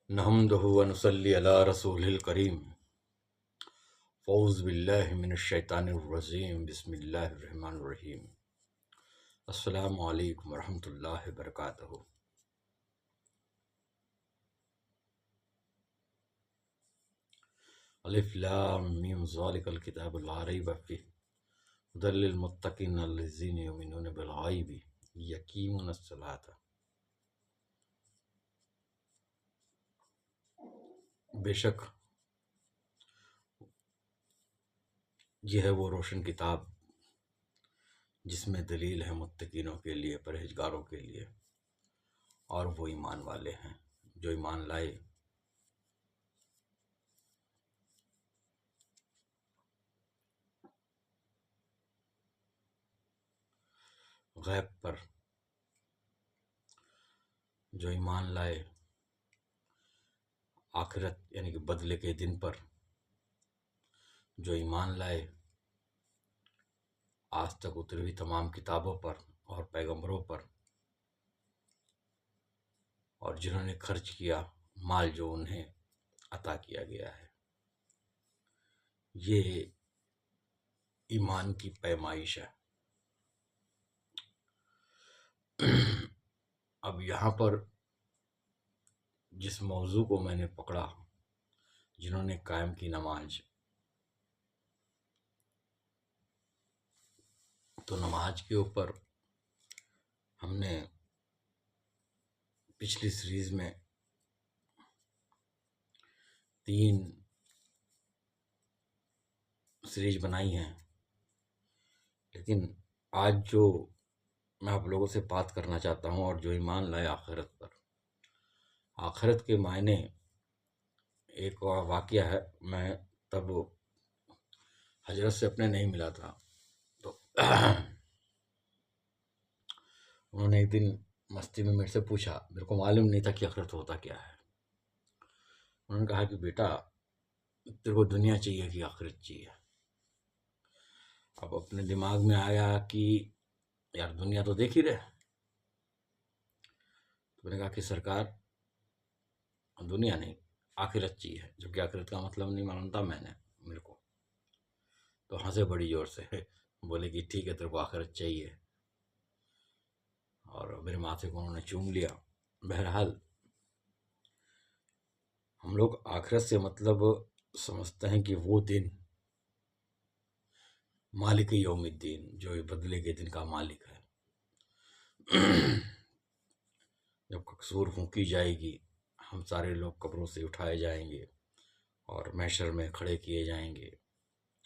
नहम्दुहु व नुसल्ली अला रसूलिल करीम। फ़ौज़ बिल्लाहि मिनश शैतानिर रजीम। बिस्मिल्लाहिर रहमानिर रहीम। अस्सलामु अलैकुम व रहमतुल्लाहि व बरकातहू। अलिफ लाम मीम ज़ालिकल किताबु ला रैब फ़ीह हुदल लिल मुत्तक़ीन अल्लज़ीना युमिनूना बिल ग़ैबि व यक़ीमूनस सलात। बेशक यह है वो रोशन किताब जिसमें दलील है मुत्तकीनों के लिए, परहेजगारों के लिए, और वो ईमान वाले हैं जो ईमान लाए गैब पर, जो ईमान लाए आखिरत यानी कि बदले के दिन पर, जो ईमान लाए आज तक उतरी हुई तमाम किताबों पर और पैगंबरों पर, और जिन्होंने खर्च किया माल जो उन्हें अता किया गया है। ये ईमान की पैमाइश है। अब यहाँ पर जिस मौजू को मैंने पकड़ा, जिन्होंने कायम की नमाज, तो नमाज के ऊपर हमने पिछली सीरीज में 3 सीरीज बनाई हैं, लेकिन आज जो मैं आप लोगों से बात करना चाहता हूँ और जो ईमान लाए आखिरत पर, आखिरत के मायने, एक और वाक़या है। मैं तब हजरत से अपने नहीं मिला था, तो उन्होंने एक दिन मस्ती में मेरे से पूछा, मेरे को मालूम नहीं था कि आखिरत होता क्या है। उन्होंने कहा कि बेटा, तेरे को दुनिया चाहिए कि आखिरत चाहिए? अब अपने दिमाग में आया कि यार दुनिया तो देख ही रहे। तो मैंने कहा कि सरकार, दुनिया नहीं, आखिरत चाहिए, जबकि आखिरत का मतलब नहीं मालूम था मेरे को। तो हंसे बड़ी जोर से, बोले कि ठीक है, तेरे को आखिरत चाहिए, और मेरे माथे को उन्होंने चूम लिया। बहरहाल, हम लोग आखिरत से मतलब समझते हैं कि वो दिन, मालिक यौमिद्दीन, जो बदले के दिन का मालिक है। जब कसूर फूंकी जाएगी, हम सारे लोग कब्रों से उठाए जाएंगे और महशर में खड़े किए जाएंगे,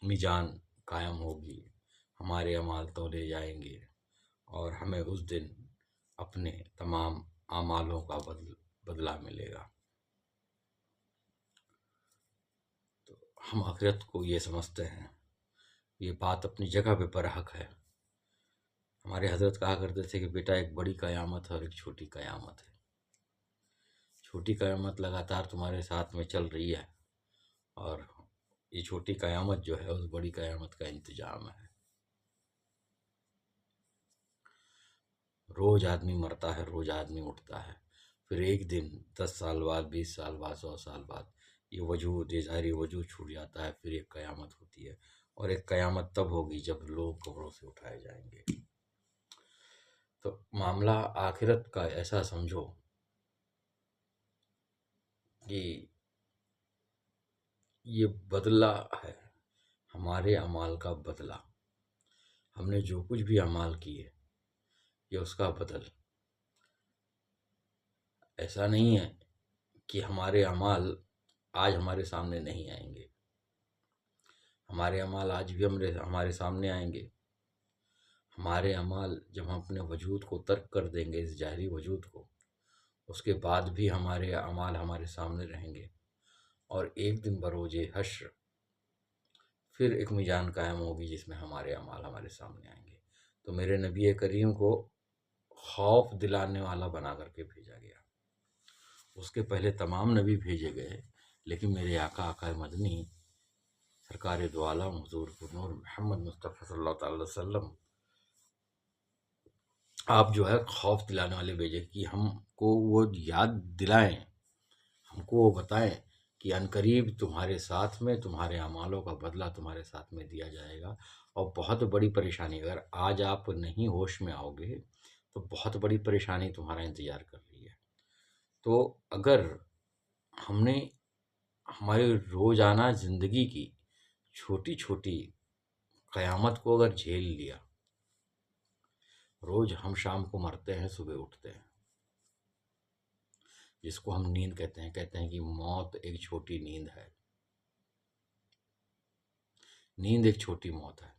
मीज़ान कायम होगी, हमारे अमाल तौले जाएंगे और हमें उस दिन अपने तमाम आमालों का बदला मिलेगा। तो हम आखिरत को ये समझते हैं, ये बात अपनी जगह पे बरहक है। हमारे हजरत कहा करते थे कि बेटा, एक बड़ी कयामत है और एक छोटी कयामत है। छोटी कयामत लगातार तुम्हारे साथ में चल रही है, और ये छोटी कयामत जो है उस बड़ी कयामत का इंतजाम है। रोज आदमी मरता है, रोज आदमी उठता है, फिर एक दिन 10 साल बाद, 20 साल बाद, 100 साल बाद ये वजूद, ये ज़ाहिरी वजूद छूट जाता है, फिर एक कयामत होती है। और एक कयामत तब होगी जब लोग कब्रों से उठाए जाएंगे। तो मामला आखिरत का ऐसा समझो कि ये बदला है, हमारे अमाल का बदला। हमने जो कुछ भी अमाल किए, ये उसका बदल। ऐसा नहीं है कि हमारे अमाल आज हमारे सामने नहीं आएंगे। हमारे अमाल आज भी हमारे सामने आएंगे। हमारे अमाल, जब हम अपने वजूद को तर्क कर देंगे, इस ज़ाहिरी वजूद को, उसके बाद भी हमारे अमाल हमारे सामने रहेंगे। और एक दिन बरोजे हश्र फिर एक मीज़ान कायम होगी जिसमें हमारे अमाल हमारे सामने आएंगे। तो मेरे नबी करीम को खौफ दिलाने वाला बना करके भेजा गया। उसके पहले तमाम नबी भेजे गए, लेकिन मेरे आका मदनी सरकार दो आलम हुज़ूर नूर मोहम्मद मुस्तफ़ा सल्लल्लाहु अलैहि वसल्लम, आप जो है खौफ दिलाने वाले भेजे कि हमको वो याद दिलाएं, हमको वो बताएं कि अनकरीब तुम्हारे साथ में तुम्हारे अमालों का बदला तुम्हारे साथ में दिया जाएगा। और बहुत बड़ी परेशानी, अगर आज आप नहीं होश में आओगे तो बहुत बड़ी परेशानी तुम्हारा इंतजार कर रही है। तो अगर हमने हमारी रोजाना जिंदगी की छोटी छोटी कयामत को अगर झेल लिया, रोज हम शाम को मरते हैं, सुबह उठते हैं, जिसको हम नींद कहते हैं कि मौत एक छोटी नींद है। नींद एक छोटी मौत है,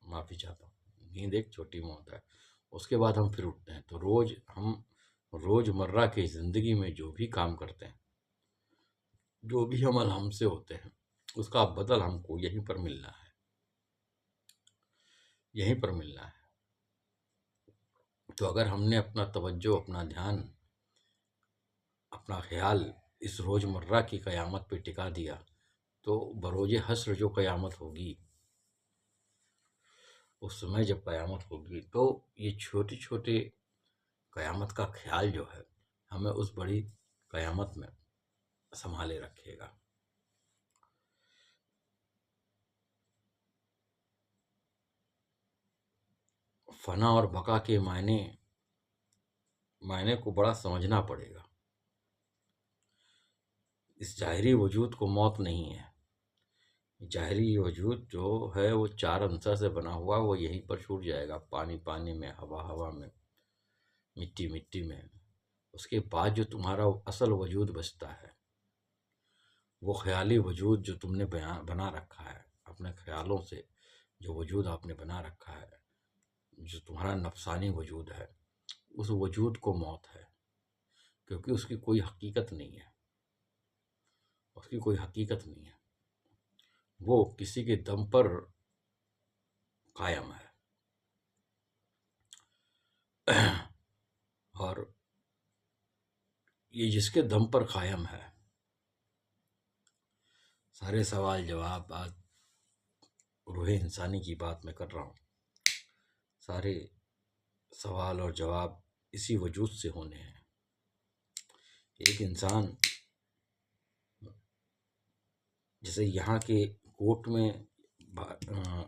माफी चाहता हूँ, नींद एक छोटी मौत है। उसके बाद हम फिर उठते हैं। तो रोज हम रोजमर्रा की जिंदगी में जो भी काम करते हैं, जो भी अमल हमसे होते हैं, उसका बदल हमको यहीं पर मिलना है, यहीं पर मिलना है। तो अगर हमने अपना तवज्जो, अपना ध्यान, अपना ख्याल इस रोजमर्रा की कयामत पे टिका दिया, तो बरोजे हश्र जो कयामत होगी, उस समय जब कयामत होगी, तो ये छोटे छोटे कयामत का ख्याल जो है हमें उस बड़ी कयामत में संभाले रखेगा। फना और बका के मायने मायने को बड़ा समझना पड़ेगा। इस जाहिरी वजूद को मौत नहीं है। जाहिरी वजूद जो है वो चार अंसर से बना हुआ, वो यहीं पर छूट जाएगा, पानी पानी में, हवा हवा में, मिट्टी मिट्टी में। उसके बाद जो तुम्हारा असल वजूद बचता है, वो ख्याली वजूद जो तुमने बना रखा है अपने ख्यालों से, जो वजूद आपने बना रखा है, जो तुम्हारा नफसानी वजूद है, उस वजूद को मौत है। क्योंकि उसकी कोई हकीकत नहीं है, उसकी कोई हकीकत नहीं है। वो किसी के दम पर कायम है। और ये जिसके दम पर कायम है, सारे सवाल जवाब, आज रूह इंसानी की बात मैं कर रहा हूँ, सारे सवाल और जवाब इसी वजूद से होने हैं। एक इंसान, जैसे यहाँ के कोर्ट में,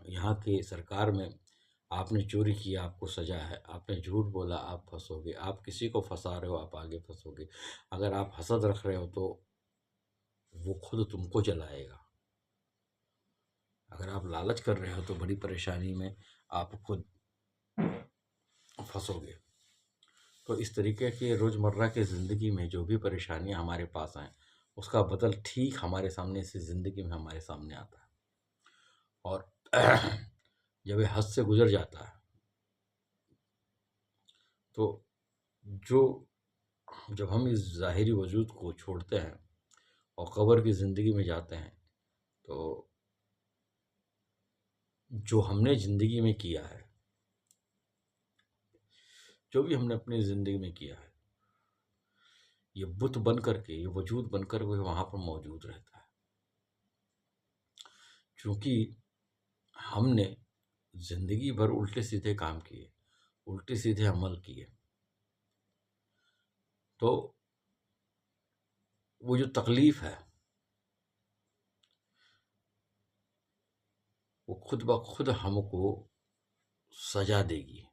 यहाँ के सरकार में, आपने चोरी किया आपको सजा है, आपने झूठ बोला आप फंसोगे, आप किसी को फंसा रहे हो आप आगे फंसोगे, अगर आप हसद रख रहे हो तो वो खुद तुमको जलाएगा, अगर आप लालच कर रहे हो तो बड़ी परेशानी में आप खुद फंसोगे। तो इस तरीके के रोज़मर्रा की ज़िंदगी में जो भी परेशानियां हमारे पास आए, उसका बदल ठीक हमारे सामने से ज़िंदगी में हमारे सामने आता है। और जब ये हद से गुजर जाता है, तो जो जब हम इस ज़ाहिरी वजूद को छोड़ते हैं और कब्र की ज़िंदगी में जाते हैं, तो जो हमने ज़िंदगी में किया है, जो भी हमने अपनी ज़िंदगी में किया है, ये बुत बन करके, ये वजूद बन कर के वहाँ पर मौजूद रहता है। क्योंकि हमने ज़िंदगी भर उल्टे सीधे काम किए, उल्टे सीधे अमल किए, तो वो जो तकलीफ़ है वो खुद ब खुद हमको सजा देगी,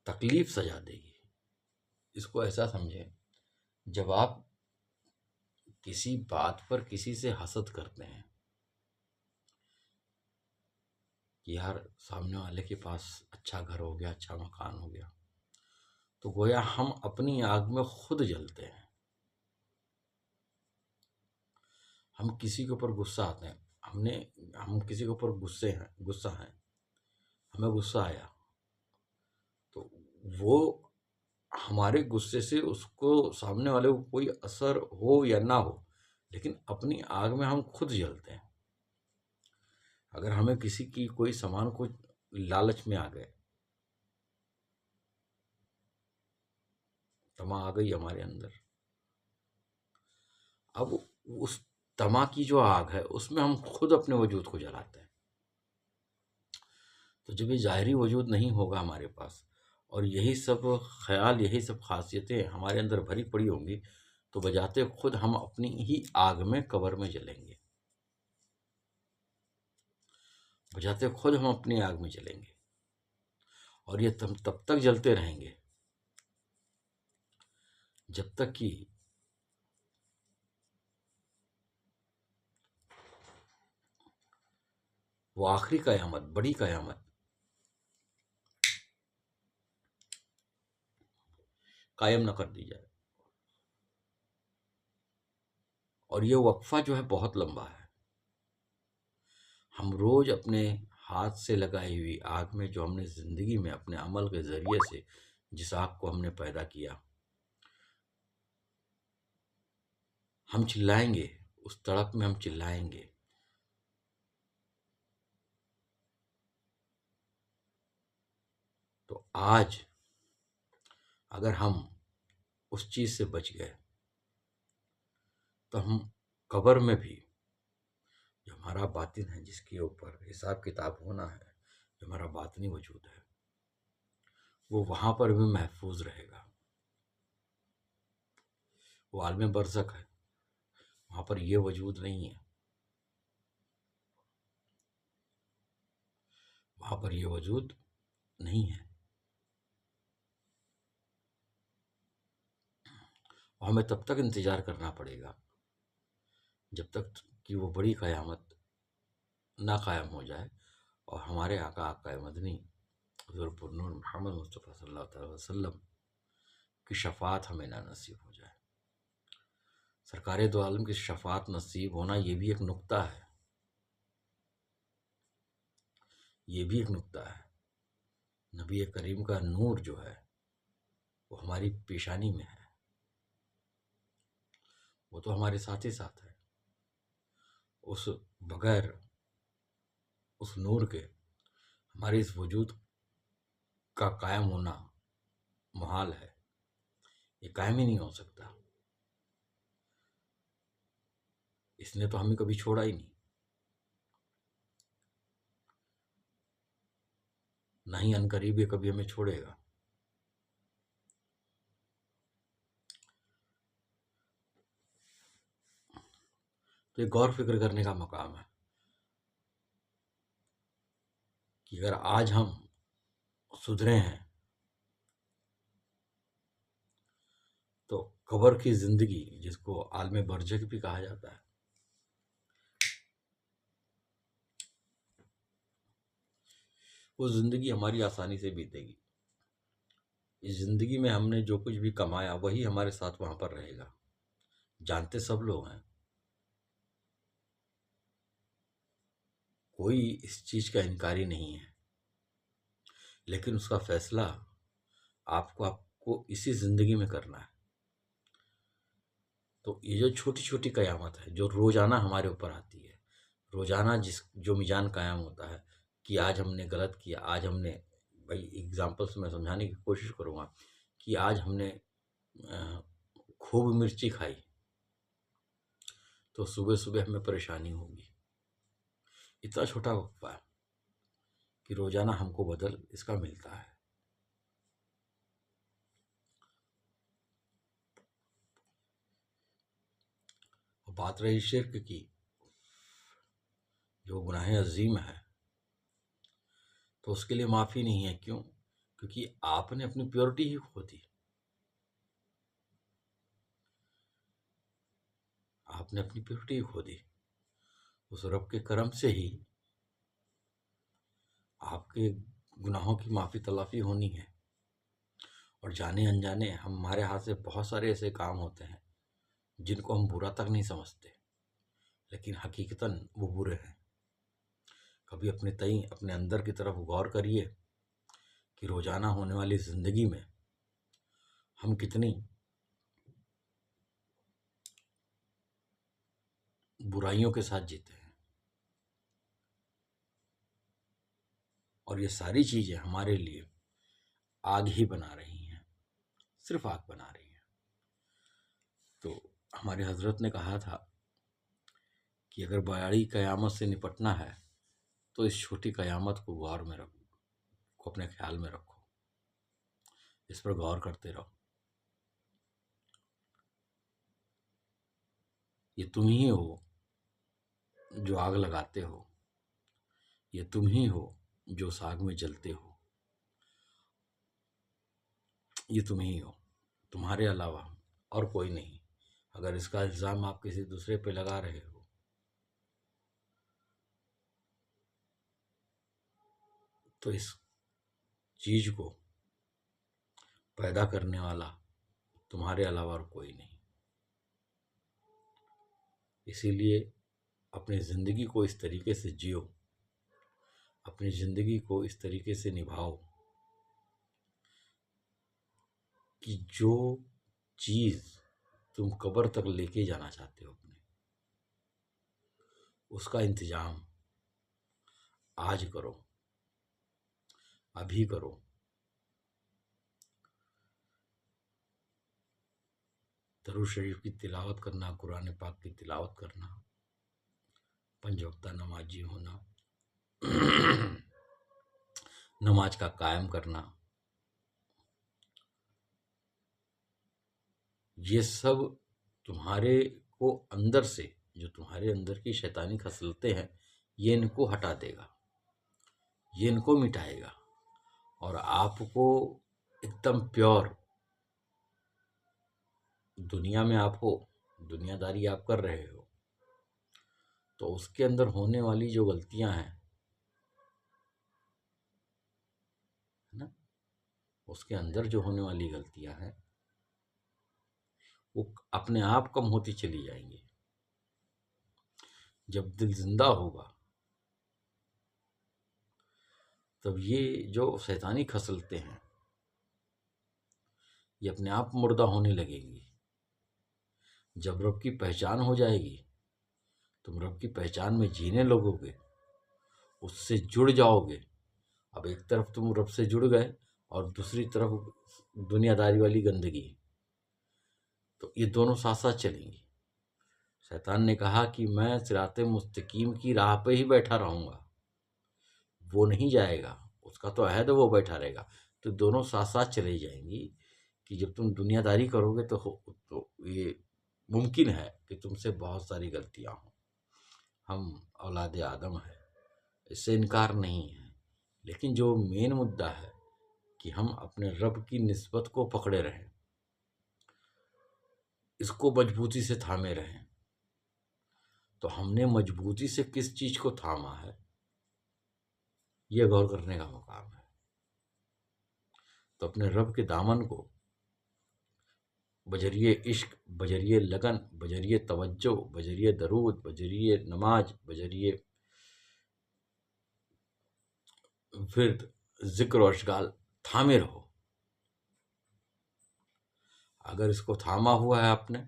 तकलीफ सजा देगी। इसको ऐसा समझें, जब आप किसी बात पर किसी से हसद करते हैं कि यार सामने वाले के पास अच्छा घर हो गया, अच्छा मकान हो गया, तो गोया हम अपनी आग में खुद जलते हैं। हम किसी के ऊपर गुस्सा आते हैं, हम किसी के ऊपर गुस्सा है, हमें गुस्सा आया, तो वो हमारे गुस्से से उसको, सामने वाले को कोई असर हो या ना हो, लेकिन अपनी आग में हम खुद जलते हैं। अगर हमें किसी की कोई सामान को लालच में आ गए, तमा आ गई हमारे अंदर, अब उस तमा की जो आग है उसमें हम खुद अपने वजूद को जलाते हैं। तो जब ये ज़ाहिरी वजूद नहीं होगा हमारे पास और यही सब ख्याल, यही सब खासियतें हमारे अंदर भरी पड़ी होंगी, तो बजाते खुद हम अपनी ही आग में, कब्र में जलेंगे। बजाते खुद हम अपनी आग में जलेंगे, और ये तब तक जलते रहेंगे जब तक कि वो आखिरी कयामत, बड़ी कयामत कायम न कर दी जाए। और ये वक्फा जो है बहुत लंबा है। हम रोज अपने हाथ से लगाई हुई आग में, जो हमने जिंदगी में अपने अमल के जरिए से जिस आग को हमने पैदा किया, हम चिल्लाएंगे, उस तड़प में हम चिल्लाएंगे। तो आज अगर हम उस चीज से बच गए, तो हम कब्र में भी, जो हमारा बातिन है, जिसके ऊपर हिसाब किताब होना है, जो हमारा बातिनी वजूद है, वो वहां पर भी महफूज रहेगा। वो आलम बरज़ख है, वहां पर ये वजूद नहीं है, वहां पर ये वजूद नहीं है। और हमें तब तक इंतजार करना पड़ेगा जब तक कि वो बड़ी क़यामत ना कायम हो जाए, और हमारे आका आका मदनी हुज़ूर पुरनूर मोहम्मद मुस्तफ़ा सल्लल्लाहु अलैहि वसल्लम की शफ़ाअत हमें ना नसीब हो जाए। सरकार दो आलम की शफ़ाअत नसीब होना, ये भी एक नुक्ता है, ये भी एक नुक्ता है। नबी करीम का नूर जो है वो हमारी पेशानी में है, वो तो हमारे साथ ही साथ है। उस बगैर उस नूर के हमारे इस वजूद का कायम होना मुहाल है, ये कायम ही नहीं हो सकता। इसने तो हमें कभी छोड़ा ही नहीं, ना ही अनकरीब ये कभी हमें छोड़ेगा। तो ये गौर फिक्र करने का मकाम है कि अगर आज हम सुधरे हैं, तो कब्र की जिंदगी, जिसको आलम बरज़ख भी कहा जाता है, वो जिंदगी हमारी आसानी से बीतेगी। इस जिंदगी में हमने जो कुछ भी कमाया, वही हमारे साथ वहां पर रहेगा। जानते सब लोग हैं, कोई इस चीज का इनकारी नहीं है, लेकिन उसका फैसला आपको इसी जिंदगी में करना है। तो ये जो छोटी छोटी कयामत है, जो रोजाना हमारे ऊपर आती है, रोजाना जो मिजान कायम होता है कि आज हमने गलत किया, आज हमने, भाई एग्जाम्पल से मैं समझाने की कोशिश करूंगा कि आज हमने खूब मिर्ची खाई, तो सुबह सुबह हमें परेशानी होगी। इतना छोटा वक्फा है कि रोजाना हमको बदल इसका मिलता है। और बात रही शिर्क की, जो गुनाह अजीम है, तो उसके लिए माफ़ी नहीं है। क्यों? क्योंकि आपने अपनी प्योरिटी ही खो दी। आपने अपनी प्योरिटी ही खो दी। उस रब के करम से ही आपके गुनाहों की माफ़ी तलाफ़ी होनी है। और जाने अनजाने हमारे हाथ से बहुत सारे ऐसे काम होते हैं जिनको हम बुरा तक नहीं समझते, लेकिन हकीकतन वो बुरे हैं। कभी अपने तई, अपने अंदर की तरफ गौर करिए कि रोजाना होने वाली जिंदगी में हम कितनी बुराइयों के साथ जीते हैं। और ये सारी चीजें हमारे लिए आग ही बना रही हैं, सिर्फ आग बना रही हैं। तो हमारे हजरत ने कहा था कि अगर बड़ी कयामत से निपटना है, तो इस छोटी कयामत को गौर में रखो, को अपने ख्याल में रखो। इस पर गौर करते रहो। ये तुम ही हो जो आग लगाते हो, ये तुम ही हो जो उस आग में जलते हो, ये तुम ही हो, तुम्हारे अलावा और कोई नहीं। अगर इसका इल्ज़ाम आप किसी दूसरे पे लगा रहे हो तो इस चीज को पैदा करने वाला तुम्हारे अलावा और कोई नहीं। इसीलिए अपनी ज़िंदगी को इस तरीके से जियो, अपनी ज़िंदगी को इस तरीके से निभाओ कि जो चीज़ तुम कब्र तक लेके जाना चाहते हो अपने, उसका इंतजाम आज करो, अभी करो। दरूद शरीफ की तिलावत करना, कुरान पाक की तिलावत करना, 5 वक्ता नमाजी होना, नमाज का कायम करना, ये सब तुम्हारे को अंदर से, जो तुम्हारे अंदर की शैतानी खसलतें हैं, ये इनको हटा देगा, ये इनको मिटाएगा और आपको एकदम प्योर, दुनिया में आप हो, दुनियादारी आप कर रहे हो, तो उसके अंदर होने वाली जो गलतियां हैं, है ना, उसके अंदर जो होने वाली गलतियां हैं वो अपने आप कम होती चली जाएंगी। जब दिल जिंदा होगा तब ये जो शैतानी खसलते हैं ये अपने आप मुर्दा होने लगेंगी। जब रब की पहचान हो जाएगी, तुम रब की पहचान में जीने लगोगे, उससे जुड़ जाओगे। अब एक तरफ तुम रब से जुड़ गए और दूसरी तरफ दुनियादारी वाली गंदगी, तो ये दोनों साथ साथ चलेंगी। शैतान ने कहा कि मैं सिराते मुस्तकीम की राह पे ही बैठा रहूंगा, वो नहीं जाएगा, उसका तो अहद है, वो बैठा रहेगा। तो दोनों साथ साथ चले जाएंगी कि जब तुम दुनियादारी करोगे तो ये मुमकिन है कि तुमसे बहुत सारी गलतियां हों। हम औलाद आदम है, इससे इनकार नहीं है, लेकिन जो मेन मुद्दा है कि हम अपने रब की निस्बत को पकड़े रहें, इसको मजबूती से थामे रहें। तो हमने मजबूती से किस चीज को थामा है, यह गौर करने का मुकाम है। तो अपने रब के दामन को बजरिए इश्क, बजरिए लगन, बजरिए तवज्जो, बजरिए दरूद, बजरिए नमाज, बजरिए विर्द, जिक्र और अशगाल थामे रहो। अगर इसको थामा हुआ है आपने,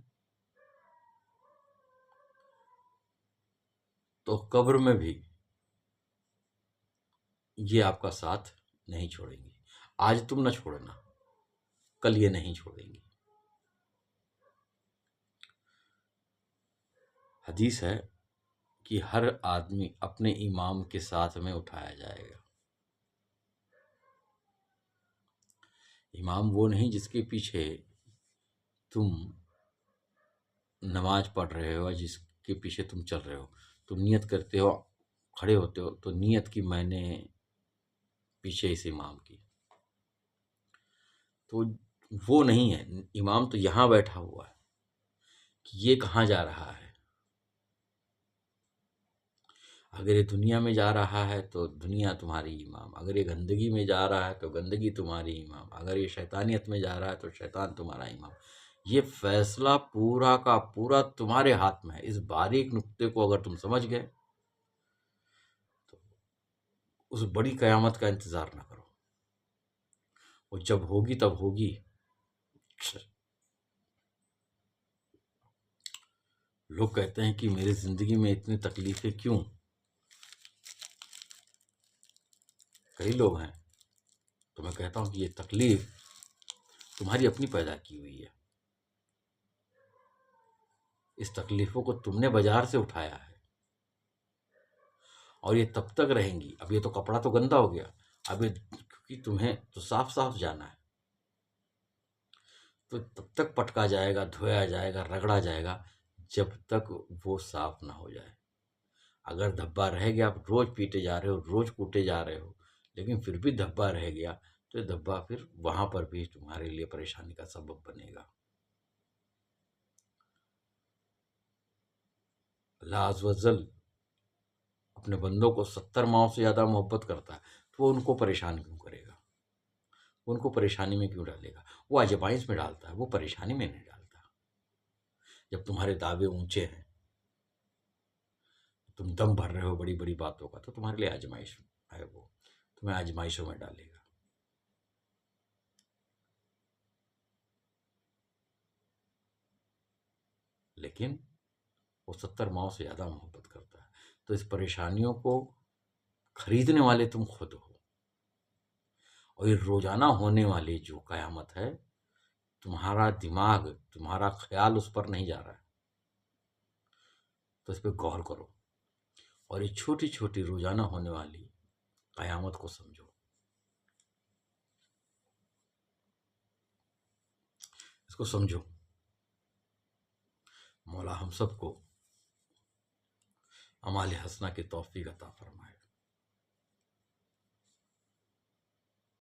तो कब्र में भी ये आपका साथ नहीं छोड़ेंगी। आज तुम न छोड़ना, कल ये नहीं छोड़ेंगी। हदीस है कि हर आदमी अपने इमाम के साथ में उठाया जाएगा। इमाम वो नहीं जिसके पीछे तुम नमाज पढ़ रहे हो, जिसके पीछे तुम चल रहे हो। तुम नियत करते हो, खड़े होते हो, तो नियत की मैंने पीछे इस इमाम की, तो वो नहीं है। इमाम तो यहाँ बैठा हुआ है कि ये कहाँ जा रहा है। अगर ये दुनिया में जा रहा है तो दुनिया तुम्हारी इमाम, अगर ये गंदगी में जा रहा है तो गंदगी तुम्हारी इमाम, अगर ये शैतानियत में जा रहा है तो शैतान तुम्हारा इमाम। ये फैसला पूरा का पूरा तुम्हारे हाथ में है। इस बारीक नुक्ते को अगर तुम समझ गए तो उस बड़ी कयामत का इंतजार ना करो, वो जब होगी तब होगी। लोग कहते हैं कि मेरी जिंदगी में इतनी तकलीफें क्यों। कई लोग हैं, तो मैं कहता हूं कि ये तकलीफ तुम्हारी अपनी पैदा की हुई है। इस तकलीफों को तुमने बाजार से उठाया है और ये तब तक रहेंगी। अब ये तो कपड़ा तो गंदा हो गया, अब ये क्योंकि तुम्हें तो साफ साफ जाना है, तो तब तक पटका जाएगा, धोया जाएगा, रगड़ा जाएगा, जब तक वो साफ ना हो जाए। अगर धब्बा रह गया, आप रोज पीटे जा रहे हो, रोज कूटे जा रहे हो, लेकिन फिर भी धब्बा रह गया, तो ये धब्बा फिर वहां पर भी तुम्हारे लिए परेशानी का सबब बनेगा। अल्लाह अज़्ज़ व जल अपने बंदों को 70 माओं से ज्यादा मोहब्बत करता है, तो वो उनको परेशान क्यों करेगा? वो उनको परेशानी में क्यों डालेगा? वो आजमाइश में डालता है, वो परेशानी में नहीं डालता। जब तुम्हारे दावे ऊंचे हैं, तुम दम भर रहे हो बड़ी बड़ी बातों का, तो तुम्हारे लिए आजमाइश है, वो तुम्हें आजमाइशों में डालेगा। लेकिन वो 70 माओं से ज्यादा मोहब्बत करता है। तो इस परेशानियों को खरीदने वाले तुम खुद हो, और ये रोजाना होने वाली जो कयामत है, तुम्हारा दिमाग, तुम्हारा ख्याल उस पर नहीं जा रहा है, तो इस पर गौर करो और ये छोटी छोटी रोजाना होने वाली कयामत को समझो। इसको समझो। मौला हम सबको अमाल हसना की तौफीक अता फरमाए।